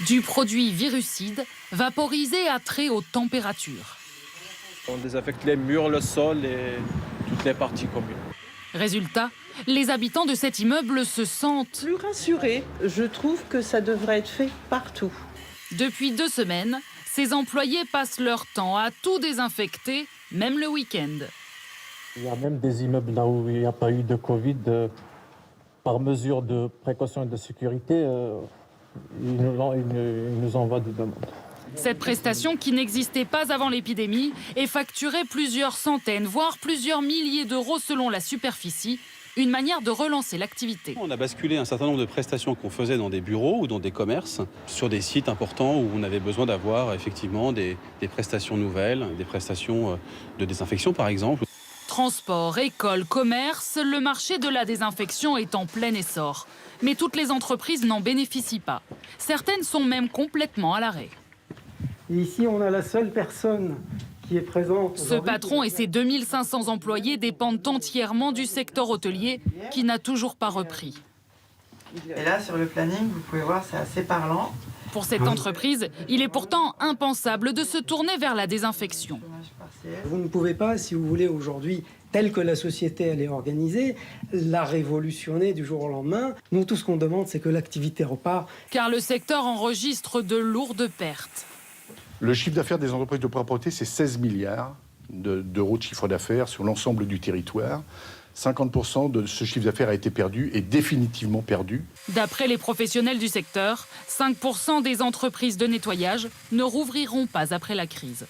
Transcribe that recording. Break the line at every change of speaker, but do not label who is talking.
Du produit virucide vaporisé à très haute température.
On désinfecte les murs, le sol et toutes les parties communes.
Résultat, les habitants de cet immeuble se sentent
Plus rassurés, je trouve que ça devrait être fait partout.
Depuis 2 semaines, ces employés passent leur temps à tout désinfecter, même le week-end.
Il y a même des immeubles là où il n'y a pas eu de Covid, par mesure de précaution et de sécurité, ils nous envoient des demandes.
Cette prestation, qui n'existait pas avant l'épidémie, est facturée plusieurs centaines, voire plusieurs milliers d'euros selon la superficie. Une manière de relancer l'activité.
On a basculé un certain nombre de prestations qu'on faisait dans des bureaux ou dans des commerces, sur des sites importants où on avait besoin d'avoir effectivement des prestations nouvelles, des prestations de désinfection par exemple.
Transport, école, commerce, le marché de la désinfection est en plein essor. Mais toutes les entreprises n'en bénéficient pas. Certaines sont même complètement à l'arrêt.
Et ici, on a la seule personne qui est présente.
Ce patron et ses 2500 employés dépendent entièrement du secteur hôtelier qui n'a toujours pas repris.
Et là, sur le planning, vous pouvez voir, c'est assez parlant.
Pour cette entreprise, il est pourtant impensable de se tourner vers la désinfection.
Vous ne pouvez pas, si vous voulez, aujourd'hui, telle que la société elle est organisée, la révolutionner du jour au lendemain. Nous, tout ce qu'on demande, c'est que l'activité repart.
Car le secteur enregistre de lourdes pertes.
Le chiffre d'affaires des entreprises de propreté, c'est 16 milliards d'euros de chiffre d'affaires sur l'ensemble du territoire. 50% de ce chiffre d'affaires a été perdu et définitivement perdu.
D'après les professionnels du secteur, 5% des entreprises de nettoyage ne rouvriront pas après la crise.